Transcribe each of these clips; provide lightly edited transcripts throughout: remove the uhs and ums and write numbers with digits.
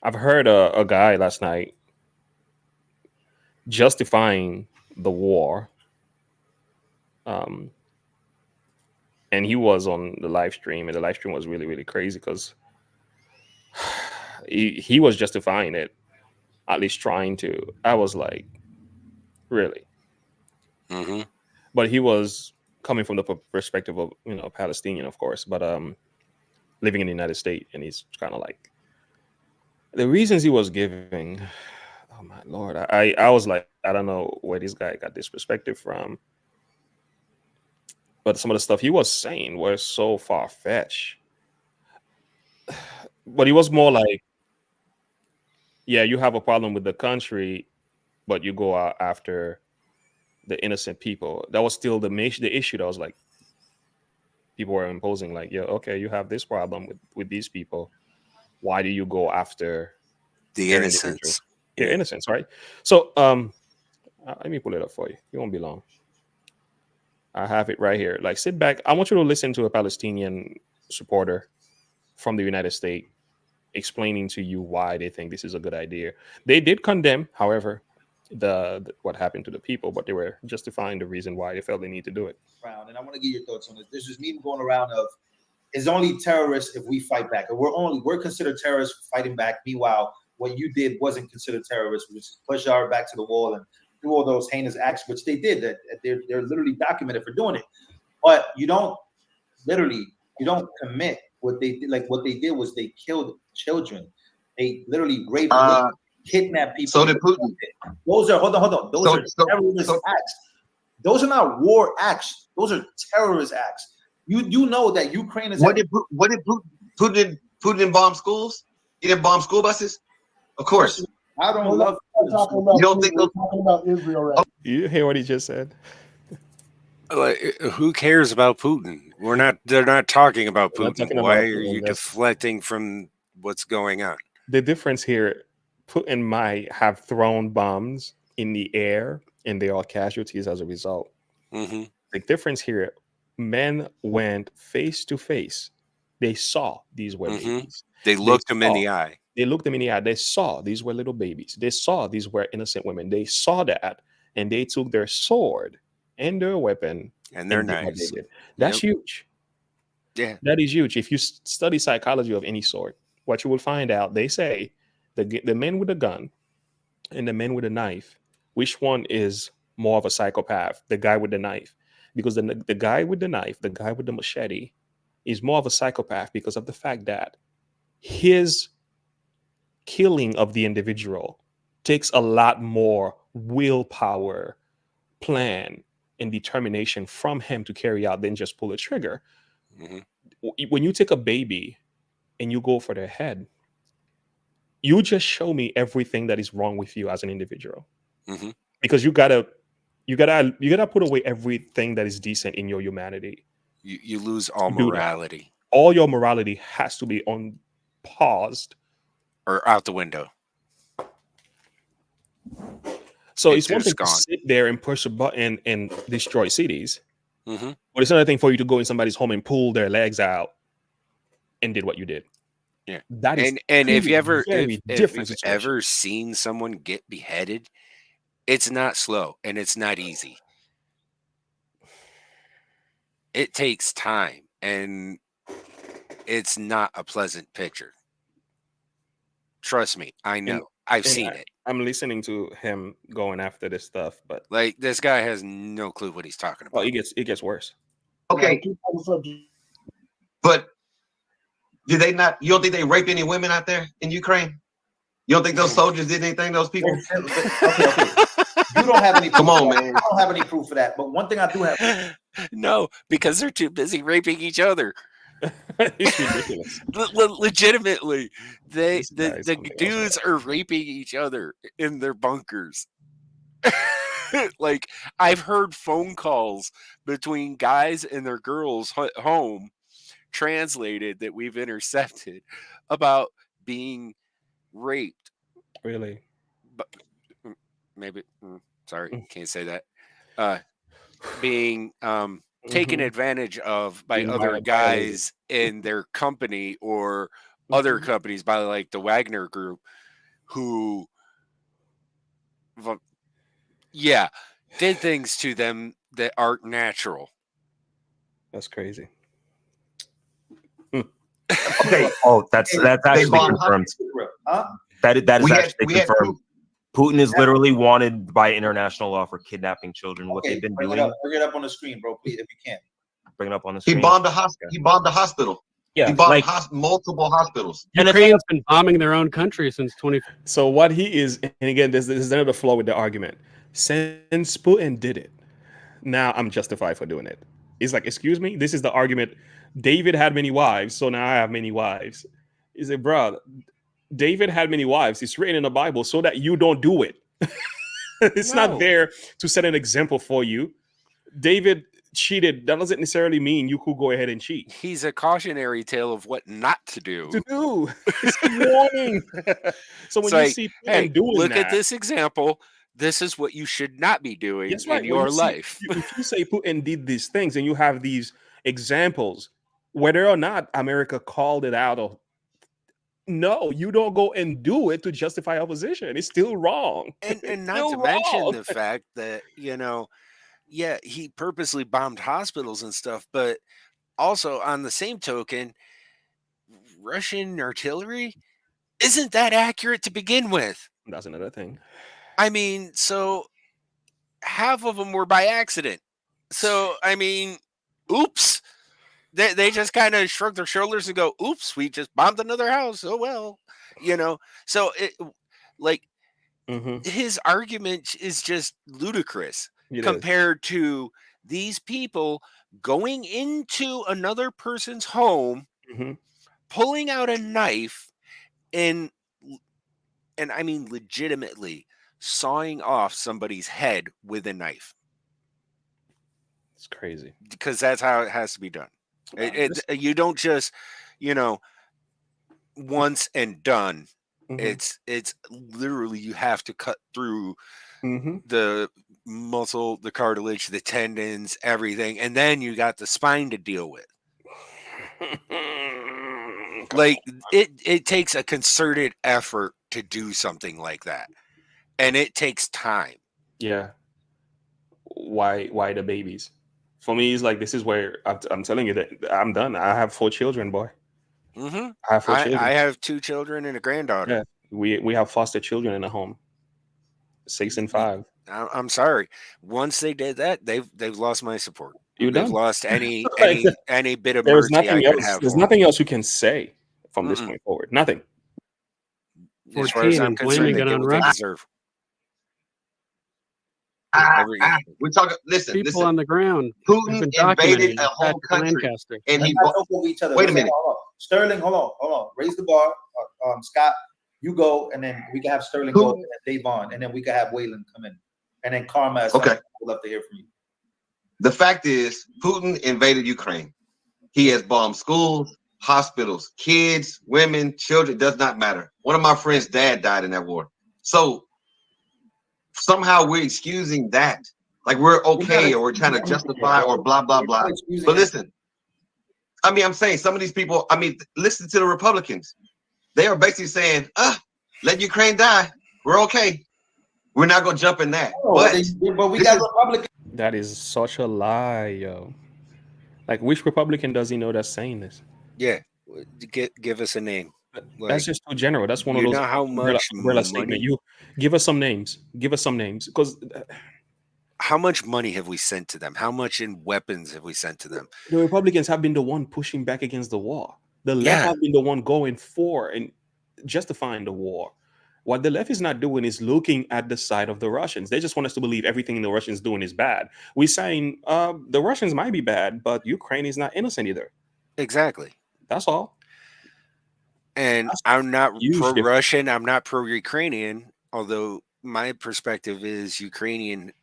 I've heard a guy last night justifying the war, um, and he was on the live stream, and the live stream was really really crazy because he was justifying it, at least trying to. I was like, really, Mm-hmm. but he was coming from the perspective of Palestinian, of course, but living in the United States, and he's kind of like the reasons he was giving. Oh my lord, I was like, I don't know where this guy got this perspective from, but some of the stuff he was saying was so far fetched. But he was more like, yeah, you have a problem with the country, but you go out after the innocent people. That was still the issue. That was like people were imposing, like, yeah, okay, you have this problem with these people. Why do you go after The their individuals, innocence. their Yeah. innocence, right? So, let me pull it up for you. You won't be long. I have it right here. Like, sit back. I want you to listen to a Palestinian supporter from the United States explaining to you why they think this is a good idea. They did condemn, however, the what happened to the people, but they were justifying the reason why they felt they need to do it. And I want to get your thoughts on this. There's this meme going around of is only terrorists if we fight back, or we're considered terrorists for fighting back. Meanwhile, what you did wasn't considered terrorist, which is push our back to the wall and do all those heinous acts, which they did. That they're literally documented for doing it. But you don't commit what they did. Like what they did was they killed children. They literally raped, kidnapped people. So did Putin. Those are hold on. Those are terrorist acts. Those are not war acts. Those are terrorist acts. You know that Ukraine is. What did Putin bomb schools? He didn't bomb school buses? Of course. I don't love. You don't think we're talking about Israel, right? You hear what he just said? Like, who cares about Putin? They're not talking about Putin. Why are you deflecting from what's going on? The difference here, Putin might have thrown bombs in the air, and there are casualties as a result. Mm-hmm. The difference here, men went face to face. They saw these were babies. They looked them in the eye. They looked them in the eye. They saw these were little babies. They saw these were innocent women. They saw that, and they took their sword and their weapon and their knives. That's huge. Yeah, that is huge. If you study psychology of any sort, what you will find out, they say the men with a gun and the men with a knife, which one is more of a psychopath? The guy with the knife, because the guy with the knife, the guy with the machete, is more of a psychopath because of the fact that his killing of the individual takes a lot more willpower, plan, and determination from him to carry out than just pull a trigger. When you take a baby and you go for their head, you just show me everything that is wrong with you as an individual, because you gotta put away everything that is decent in your humanity. You lose all morality. All your morality has to be on paused or out the window. So it's one thing to sit there and push a button and destroy cities, but it's another thing for you to go in somebody's home and pull their legs out and did what you did. Yeah, that is. And if you've ever seen someone get beheaded, it's not slow and it's not easy. It takes time, and it's not a pleasant picture. Trust me, I know. I've seen it. I'm listening to him going after this stuff, but like this guy has no clue what he's talking about. Well, it gets worse. Okay, but do they not? You don't think they rape any women out there in Ukraine? You don't think those soldiers did anything? Those people? Okay. You don't have any proof. Come on, man. I don't have any proof for that. But one thing I do have. No, because they're too busy raping each other. It's ridiculous. Legitimately, the dudes are raping each other in their bunkers. Like, I've heard phone calls between guys and their girls home, translated, that we've intercepted, about being raped. Really? But maybe, sorry, can't say that. Being taken advantage of by other guys in their company, or other companies by like the Wagner Group, who, did things to them that aren't natural. That's crazy. Okay. Oh, that's actually confirmed. Huh? That is actually we had confirmed. Putin is literally wanted by international law for kidnapping children. What they've been bring doing. Bring it up on the screen, bro, please, if you can. Bring it up on the screen. He bombed the hospital. He bombed the hospital. Yeah, he bombed multiple hospitals. Ukraine's been bombing their own country since 20. So what he is, and again, this is another flaw with the argument. Since Putin did it, now I'm justified for doing it. It's like, excuse me, this is the argument. David had many wives, so now I have many wives. He said, bro, David had many wives. It's written in the Bible so that you don't do it. It's not there to set an example for you. David cheated. That doesn't necessarily mean you could go ahead and cheat. He's a cautionary tale of what not to do. It's a warning. So when you see Putin doing look that, at this example. This is what you should not be doing in your life. If you say Putin did these things and you have these examples, whether or not America called it out, or no, you don't go and do it to justify opposition. It's still wrong. And not to mention the fact that, he purposely bombed hospitals and stuff, but also on the same token, Russian artillery isn't that accurate to begin with. That's another thing. I mean, so half of them were by accident. So, I mean, oops. They just kind of shrug their shoulders and go, oops, we just bombed another house. Oh, well, So, his argument is just ludicrous compared to these people going into another person's home, pulling out a knife, and I mean legitimately sawing off somebody's head with a knife. It's crazy. Because that's how it has to be done. You don't just, once and done. It's literally, you have to cut through the muscle, the cartilage, the tendons, everything, and then you got the spine to deal with. Like it takes a concerted effort to do something like that, and it takes time. Yeah. Why the babies? For me, it's like, this is where I'm telling you that I'm done. I have 4 children, boy. I have 4 children. I have 2 children and a granddaughter. Yeah, we have foster children in the home, 6 and 5. I'm sorry. Once they did that, they've lost my support. They've lost any Like, any bit of There's mercy I nothing could else. have. There's nothing else you can say from this point forward. Nothing. As far as I'm concerned, they get what they deserve. We're talking. Listen, people on the ground. Putin invaded a whole country, and he over each other. Wait a minute, Sterling. Hold on. Raise the bar. Scott, you go, and then we can have Sterling go, and then Dave on, and then we can have Waylon come in, and then Karma. Okay, we'd love to hear from you. The fact is, Putin invaded Ukraine. He has bombed schools, hospitals, kids, women, children. Does not matter. One of my friends' dad died in that war. So somehow we're excusing that, like we're okay, or we're trying to justify, or blah blah blah. But listen, I mean, I'm saying some of these people. I mean, listen to the Republicans. They are basically saying, let Ukraine die. We're okay. We're not gonna jump in that. But we got Republicans. That is such a lie, yo. Like, which Republican does he know that's saying this? Yeah, give us a name. That's just too general. That's one of those. You know how much money? You give us some names. Give us some names, because how much money have we sent to them? How much in weapons have we sent to them? The Republicans have been the one pushing back against the war. The left have been the one going for and justifying the war. What the left is not doing is looking at the side of the Russians. They just want us to believe everything the Russians doing is bad. We're saying the Russians might be bad, but Ukraine is not innocent either. Exactly. That's all. And I'm not pro-Russian. I'm not pro-Ukrainian, although my perspective is Ukraine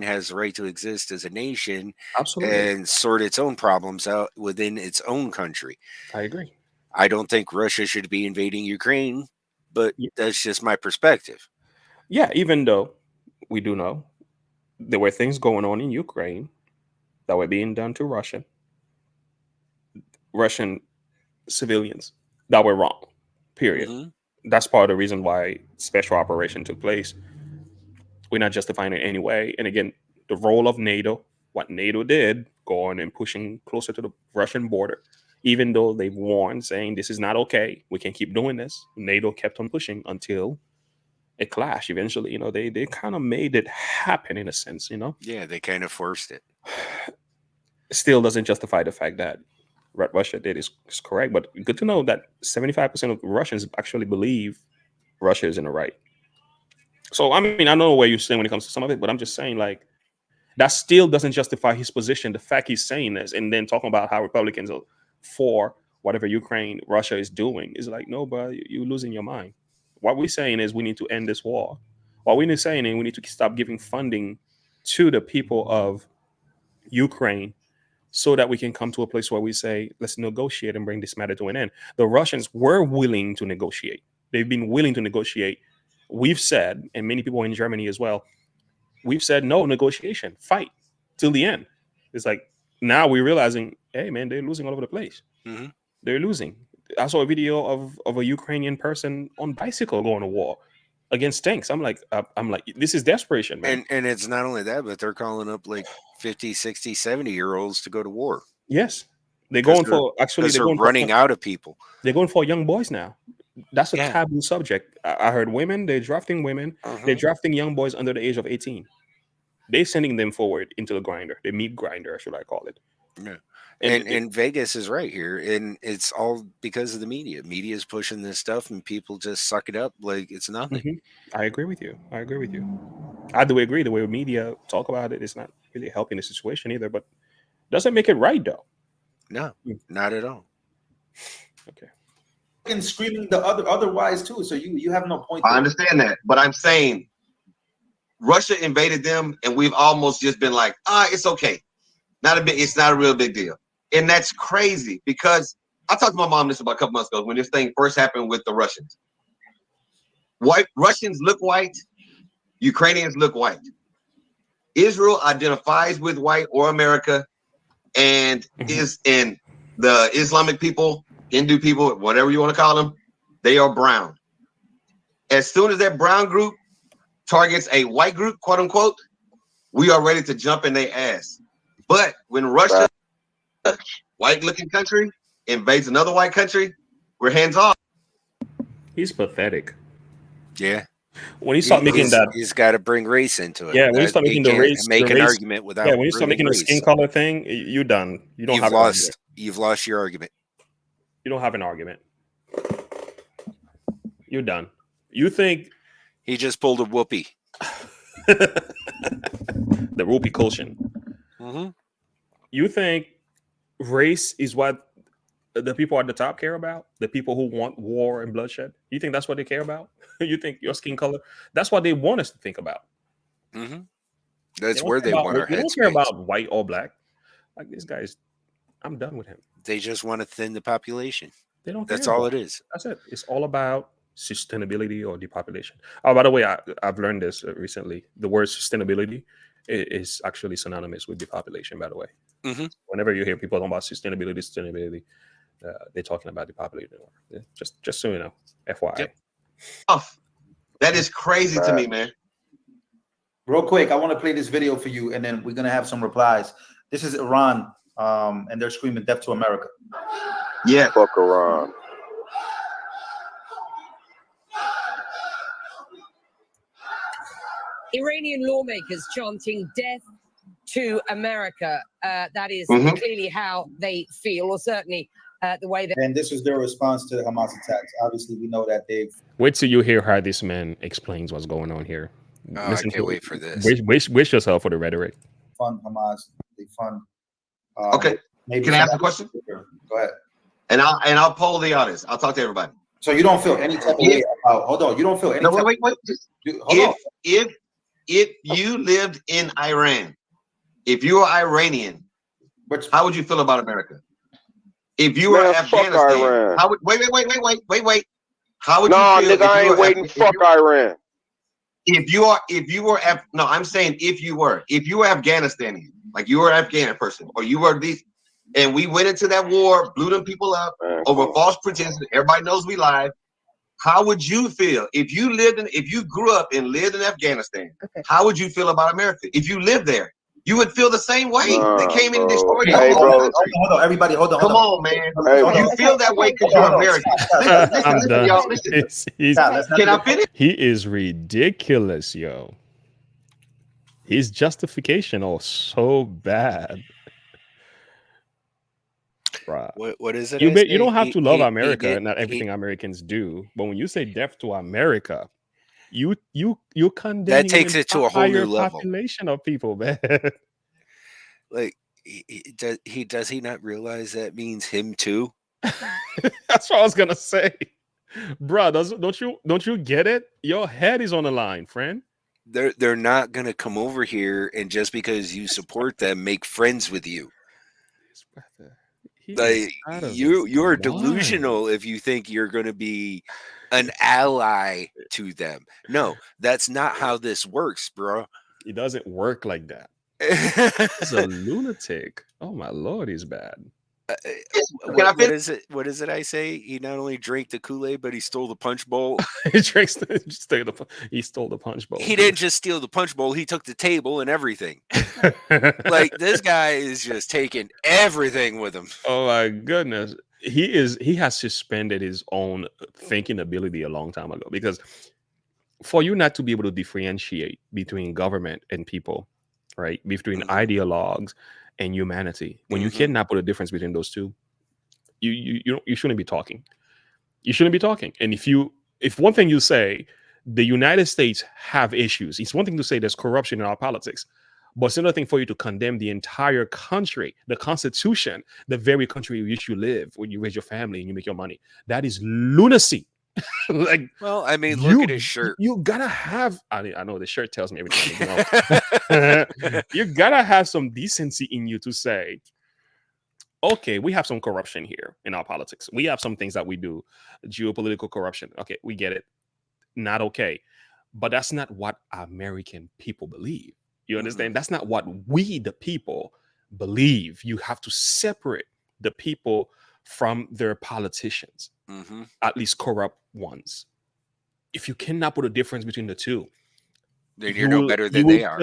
has the right to exist as a nation. Absolutely. And sort its own problems out within its own country. I agree. I don't think Russia should be invading Ukraine, but that's just my perspective. Yeah, even though we do know there were things going on in Ukraine that were being done to Russian civilians that were wrong. Period. Mm-hmm. That's part of the reason why special operation took place. We're not justifying it anyway. And again, the role of NATO, what NATO did, going and pushing closer to the Russian border, even though they've warned, saying this is not okay, we can't keep doing this. NATO kept on pushing until it clashed. Eventually, they kind of made it happen in a sense. Yeah, they kind of forced it. Still doesn't justify the fact that what Russia did is correct. But good to know that 75% of Russians actually believe Russia is in the right. So, I mean, I don't know where you stand when it comes to some of it, but I'm just saying, like, that still doesn't justify his position. The fact he's saying this and then talking about how Republicans are for whatever Russia is doing is like, no, bro, you're losing your mind. What we're saying is we need to end this war. What we're saying is we need to stop giving funding to the people of Ukraine so that we can come to a place where we say, let's negotiate and bring this matter to an end. The Russians were willing to negotiate. They've been willing to negotiate. We've said, and many people in Germany as well, we've said no negotiation, fight till the end. It's like now we're realizing, hey man, they're losing all over the place. Mm-hmm. They're losing. I saw a video of a Ukrainian person on bicycle going to war against tanks. I'm like, this is desperation, man. And it's not only that, but they're calling up like 50, 60, 70-year-olds to go to war. Yes, they're going for running out of people. They're going for young boys now. That's a taboo subject. I heard women, they're drafting women, they're drafting young boys under the age of 18. They're sending them forward into the grinder, the meat grinder, should I call it. Yeah. And Vegas is right here. And it's all because of the media. Media is pushing this stuff and people just suck it up like it's nothing. Mm-hmm. I agree with you. I do agree. The way media talk about it is not really helping the situation either, but doesn't make it right though. No, not at all. Okay. And screaming the otherwise too. So you have no point. I understand that, but I'm saying Russia invaded them, and we've almost just been like, it's okay, it's not a real big deal, and that's crazy because I talked to my mom this about a couple months ago when this thing first happened with the Russians. White Russians look white, Ukrainians look white. Israel identifies with white or America, and is in the Islamic people. Hindu people, whatever you want to call them, they are brown. As soon as that brown group targets a white group, quote unquote, we are ready to jump in their ass. But when Russia, white-looking country, invades another white country, we're hands off. He's pathetic. Yeah. When you start making that, he's got to bring race into it. Yeah, when you start making the race, an argument without. Yeah, when you start making the skin color thing, you're done. You've lost your argument. You don't have an argument. You're done. You think he just pulled a whoopee? The whoopee quotient. Mm-hmm. You think race is what the people at the top care about? The people who want war and bloodshed? You think that's what they care about? You think your skin color? That's what they want us to think about. Mm-hmm. That's where they want our headspace. They don't care about white or black. Like this guy's, I'm done with him. They just want to thin the population. They don't. That's all it is. That's it. It's all about sustainability or depopulation. Oh, by the way, I've learned this recently. The word sustainability is actually synonymous with depopulation. By the way, whenever you hear people talking about sustainability, they're talking about depopulating. Just so you know, FYI. Yep. Oh, that is crazy to me, man. Real quick, I want to play this video for you, and then we're gonna have some replies. This is Iran. And they're screaming death to America. Yeah, fuck Iran. Iranian lawmakers chanting death to America. That is clearly how they feel, or certainly the way that. And this is their response to the Hamas attacks. Obviously, we know that they've. Wait till you hear how this man explains what's going on here. I can't wait for this. Wish yourself for the rhetoric. Fund Hamas. They fund. Okay. Maybe can I ask a question? Go ahead. And I'll poll the audience. I'll talk to everybody. So you don't feel any type of way about? Hold on. You don't feel any. No, type wait. If you lived in Iran, if you were Iranian, how would you feel about America? If you were Afghanistan, how would wait. How would you feel? Nigga, I ain't waiting. Fuck Iran. If you were I'm saying if you were Afghanistani, like you were an Afghan person, or you were these, and we went into that war, blew them people up over false pretenses. Everybody knows we lied. How would you feel if you grew up and lived in Afghanistan? Okay. How would you feel about America if you lived there? You would feel the same way. They came in and destroyed the whole country. Hold on, everybody, hold on. Come on, man. Hey, You feel that way because you're American. Listen, y'all. Listen. Can I finish? He is ridiculous, yo. His justification is so bad. Bruh. What is it? You don't have to love America, not everything Americans do. But when you say death to America, you condemn that takes it to a whole new level. Population of people, man. Like does he not realize that means him too? That's what I was gonna say, bro. Don't you get it? Your head is on the line, friend. They're not gonna come over here and just because you support them make friends with you. Like you're delusional if you think you're going to be an ally to them. No, that's not how this works, bro. It doesn't work like that. He's a lunatic. Oh my Lord, he's bad. What is it I say? He not only drank the Kool-Aid, but he stole the punch bowl. He stole the punch bowl. He didn't just steal the punch bowl, he took the table and everything. Like this guy is just taking everything with him. Oh my goodness. He has suspended his own thinking ability a long time ago, because for you not to be able to differentiate between government and people, right? Between ideologues and humanity, when you cannot put a difference between those two, you shouldn't be talking. You shouldn't be talking. And if one thing you say, the United States have issues, it's one thing to say there's corruption in our politics, but it's another thing for you to condemn the entire country, the Constitution, the very country in which you live, when you raise your family and you make your money. That is lunacy. Like, well, I mean, look at his shirt. You gotta have. I know the shirt tells me everything. You gotta have some decency in you to say, okay, we have some corruption here in our politics. We have some things that we do, geopolitical corruption. Okay, we get it. Not okay, but that's not what American people believe. You understand? That's not what we, the people, believe. You have to separate the people from their politicians, at least corrupt ones. If you cannot put a difference between the two, then you're no better than they are.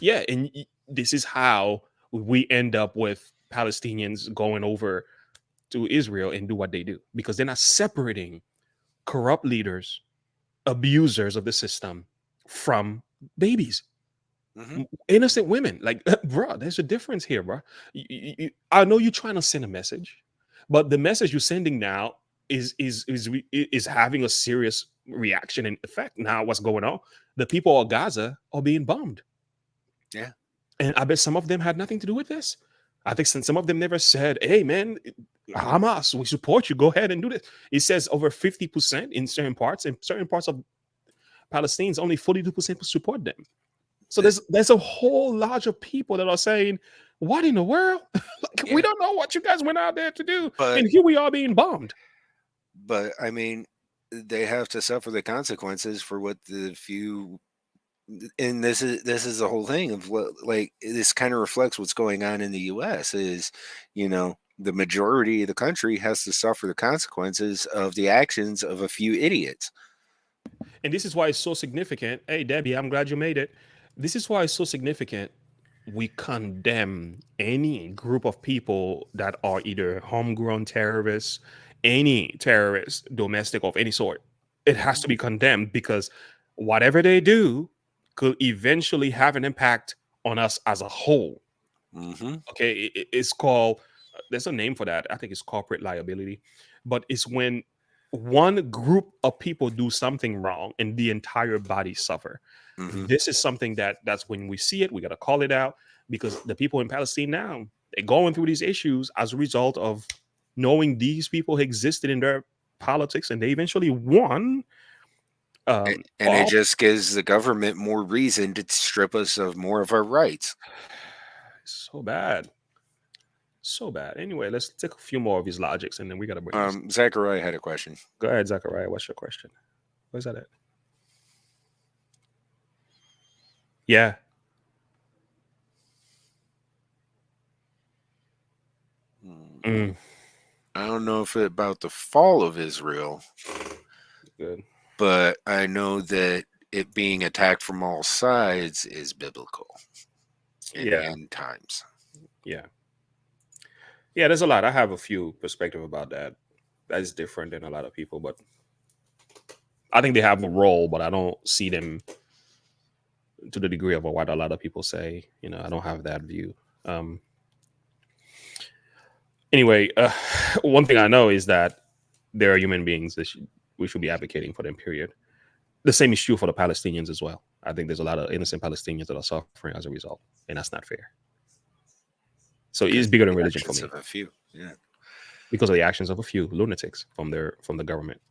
Yeah, and this is how we end up with Palestinians going over to Israel and do what they do, because they're not separating corrupt leaders, abusers of the system, from babies. Innocent women. Like, bro, there's a difference here, bro. I know you're trying to send a message, but the message you're sending now is having a serious reaction and effect. Now, what's going on? The people of Gaza are being bombed. Yeah, and I bet some of them had nothing to do with this. I think some of them never said, "Hey, man, Hamas, we support you. Go ahead and do this." It says over 50% in certain parts. In certain parts of Palestine, only 42% support them. So there's a whole lot of people that are saying, "What in the world? We don't know what you guys went out there to do, and here we are being bombed." But I mean, they have to suffer the consequences for what the few. And this is the whole thing of what, like, this kind of reflects what's going on in the U.S. is, the majority of the country has to suffer the consequences of the actions of a few idiots. And this is why it's so significant. Hey, Debbie, I'm glad you made it. This is why it's so significant. We condemn any group of people that are either homegrown terrorists, any terrorist, domestic of any sort. It has to be condemned, because whatever they do could eventually have an impact on us as a whole. Okay, it's called, there's a name for that. I think it's corporate liability. But it's when one group of people do something wrong and the entire body suffer. This is something that's when we see it, we got to call it out, because the people in Palestine now, they're going through these issues as a result of knowing these people existed in their politics, and they eventually won. And it just gives the government more reason to strip us of more of our rights. So bad. Anyway, let's take a few more of his logics, and then we got to bring Zachariah had a question. Go ahead, Zachariah. What's your question? Where's that at? Yeah. Mm. I don't know if about the fall of Israel. Good. But I know that it being attacked from all sides is biblical in the end times. Yeah. Yeah, there's a lot. I have a few perspective about that. That's different than a lot of people, but I think they have a role, but I don't see them to the degree of what a lot of people say. You know, I don't have that view. Anyway, one thing I know is that there are human beings that we should be advocating for them, period. The same is true for the Palestinians as well. I think there's a lot of innocent Palestinians that are suffering as a result, and that's not fair. So it is bigger than religion for me. Of a few, yeah. Because of the actions of a few lunatics from the government.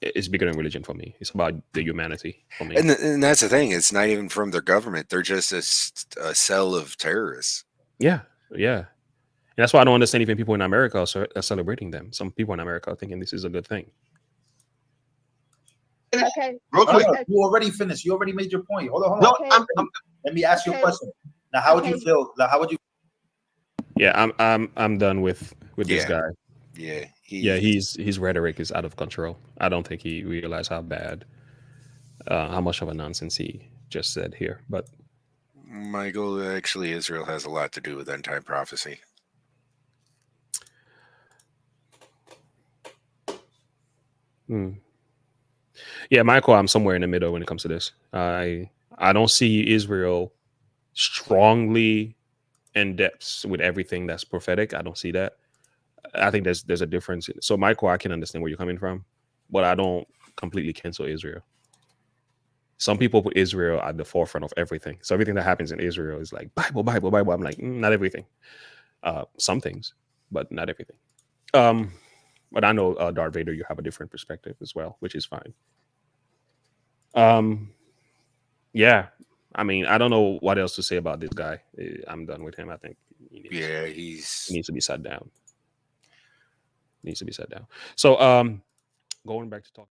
It's bigger than religion for me. It's about the humanity for me. And that's the thing. It's not even from their government. They're just a cell of terrorists. Yeah, yeah. And that's why I don't understand even people in America are celebrating them. Some people in America are thinking this is a good thing. Okay. Real quick. You already finished. You already made your point. Hold on. No, let me ask you a question. Now, how would you feel? How would you? Yeah, I'm done with this guy. Yeah. His rhetoric is out of control. I don't think he realized how much of a nonsense he just said here. But Michael, actually, Israel has a lot to do with end-time prophecy. Yeah, Michael, I'm somewhere in the middle when it comes to this. I don't see Israel strongly in depth with everything that's prophetic. I don't see that. I think there's a difference. So, Michael, I can understand where you're coming from, but I don't completely cancel Israel. Some people put Israel at the forefront of everything. So everything that happens in Israel is like Bible, Bible, Bible. I'm like, not everything. Some things, but not everything. But I know, Darth Vader, you have a different perspective as well, which is fine. Yeah. I mean, I don't know what else to say about this guy. I'm done with him. I think he needs to be sat down. So, going back to talk.